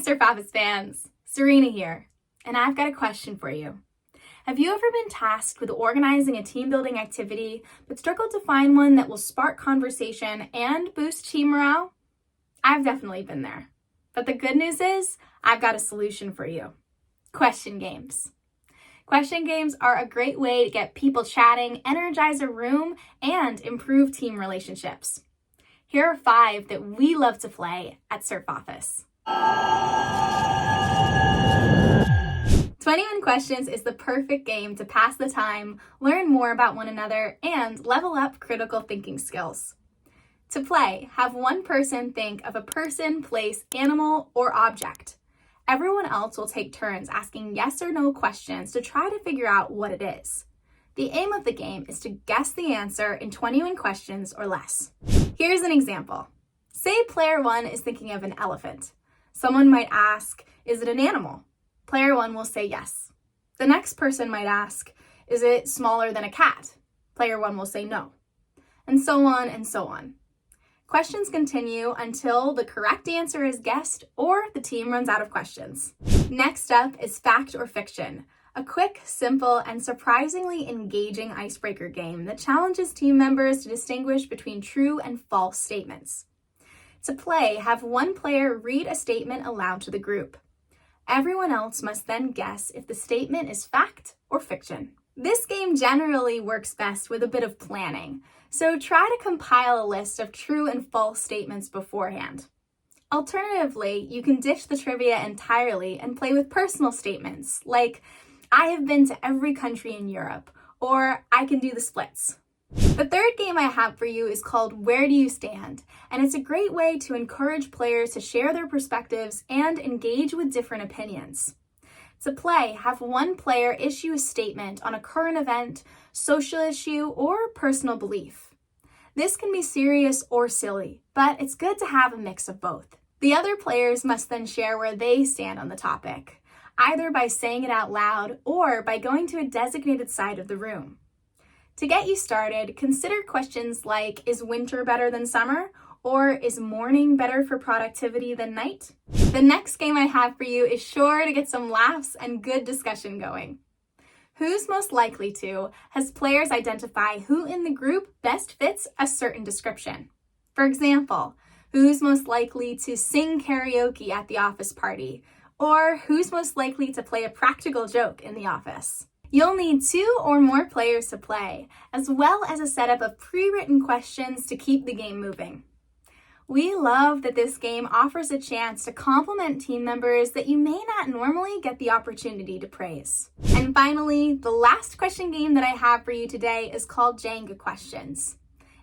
Surf Office fans, Serena here, and I've got a question for you. Have you ever been tasked with organizing a team building activity but struggled to find one that will spark conversation and boost team morale? I've definitely been there. But the good news is, I've got a solution for you. Question games. Question games are a great way to get people chatting, energize a room, and improve team relationships. Here are 5 that we love to play at Surf Office. 21 Questions is the perfect game to pass the time, learn more about one another, and level up critical thinking skills. To play, have one person think of a person, place, animal, or object. Everyone else will take turns asking yes or no questions to try to figure out what it is. The aim of the game is to guess the answer in 21 questions or less. Here's an example. Say player 1 is thinking of an elephant. Someone might ask, is it an animal? Player 1 will say yes. The next person might ask, is it smaller than a cat? Player 1 will say no. And so on and so on. Questions continue until the correct answer is guessed or the team runs out of questions. Next up is fact or fiction, a quick, simple, and surprisingly engaging icebreaker game that challenges team members to distinguish between true and false statements. To play, have one player read a statement aloud to the group. Everyone else must then guess if the statement is fact or fiction. This game generally works best with a bit of planning, so try to compile a list of true and false statements beforehand. Alternatively, you can ditch the trivia entirely and play with personal statements, like, I have been to every country in Europe, or I can do the splits. The third game I have for you is called Where Do You Stand? And it's a great way to encourage players to share their perspectives and engage with different opinions. To play, have one player issue a statement on a current event, social issue, or personal belief. This can be serious or silly, but it's good to have a mix of both. The other players must then share where they stand on the topic, either by saying it out loud or by going to a designated side of the room. To get you started, consider questions like, is winter better than summer? Or is morning better for productivity than night? The next game I have for you is sure to get some laughs and good discussion going. Who's Most Likely To has players identify who in the group best fits a certain description. For example, who's most likely to sing karaoke at the office party? Or who's most likely to play a practical joke in the office? You'll need 2 or more players to play, as well as a setup of pre-written questions to keep the game moving. We love that this game offers a chance to compliment team members that you may not normally get the opportunity to praise. And finally, the last question game that I have for you today is called Jenga Questions.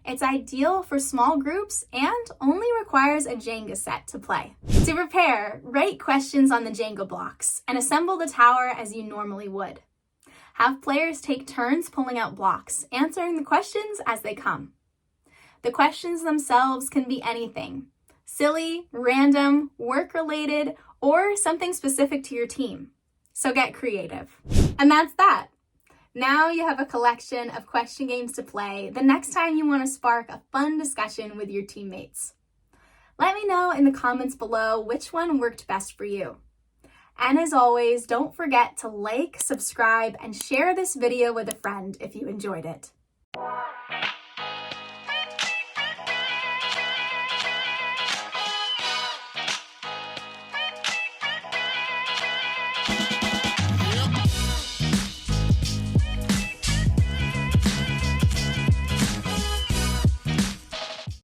It's ideal for small groups and only requires a Jenga set to play. To prepare, write questions on the Jenga blocks and assemble the tower as you normally would. Have players take turns pulling out blocks, answering the questions as they come. The questions themselves can be anything: silly, random, work-related, or something specific to your team. So get creative. And that's that. Now you have a collection of question games to play the next time you want to spark a fun discussion with your teammates. Let me know in the comments below which one worked best for you. And as always, don't forget to like, subscribe, and share this video with a friend if you enjoyed it.